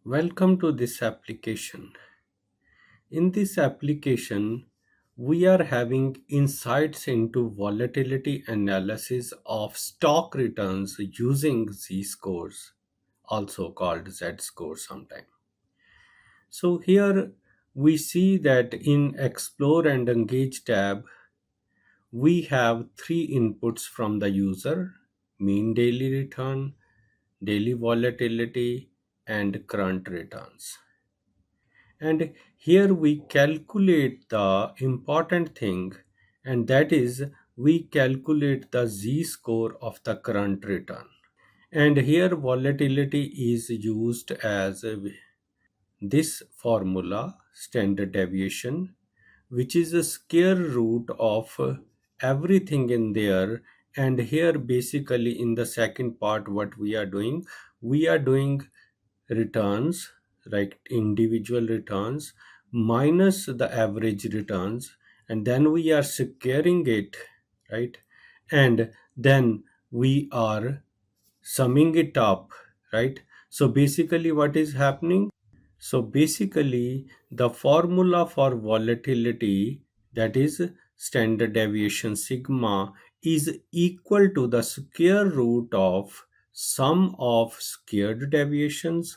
Welcome to this application. In this application, we are having insights into volatility analysis of stock returns using z-scores, also called z-score sometime. So here we see that in Explore and Engage tab, we have three inputs from the user: mean daily return, daily volatility, and current returns. And here we calculate the important thing, and that is we calculate the z-score of the current return. And here volatility is used as this formula, standard deviation, which is a square root of everything in there. And here basically in the second part, what we are doing returns, like individual returns minus the average returns, and then we are securing it, right? And then we are summing it up, right? So basically what is happening, so basically the formula for volatility, that is standard deviation sigma, is equal to the square root of sum of squared deviations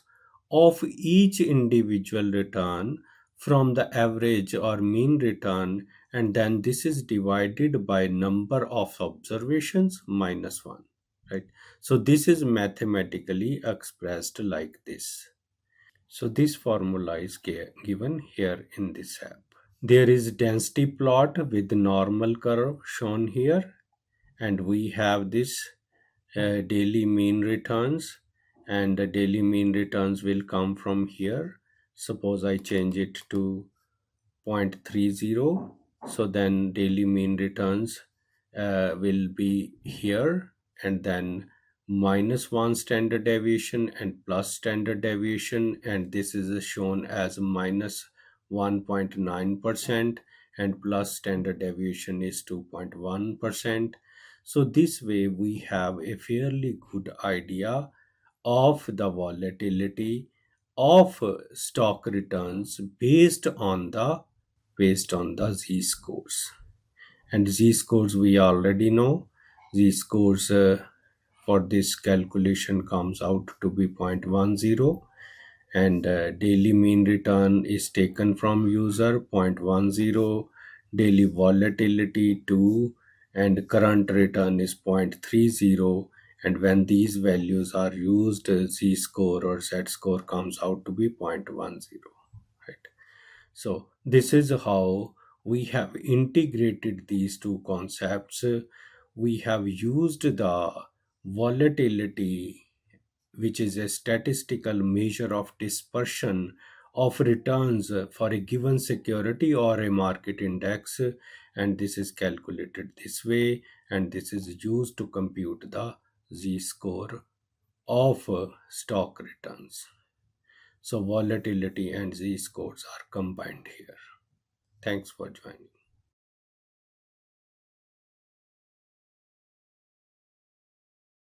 of each individual return from the average or mean return, and then this is divided by number of observations minus 1, right? So this is mathematically expressed like this. So this formula is given here in this app. There is density plot with normal curve shown here, and we have this daily mean returns, and the daily mean returns will come from here. Suppose I change it to 0.30, so then daily mean returns will be here, and then minus 1 standard deviation and plus standard deviation, and this is shown as minus 1.9%, and plus standard deviation is 2.1%. So this way we have a fairly good idea of the volatility of stock returns based on the z-scores. And z-scores we already know. Z-scores for this calculation comes out to be 0.10, and daily mean return is taken from user 0.10, daily volatility 2, and current return is 0.30. And when these values are used, z-score or z-score comes out to be 0.10, right? So this is how we have integrated these two concepts. We have used the volatility, which is a statistical measure of dispersion of returns for a given security or a market index, and this is calculated this way, and this is used to compute the z-score of stock returns. So volatility and z-scores are combined here. Thanks for joining.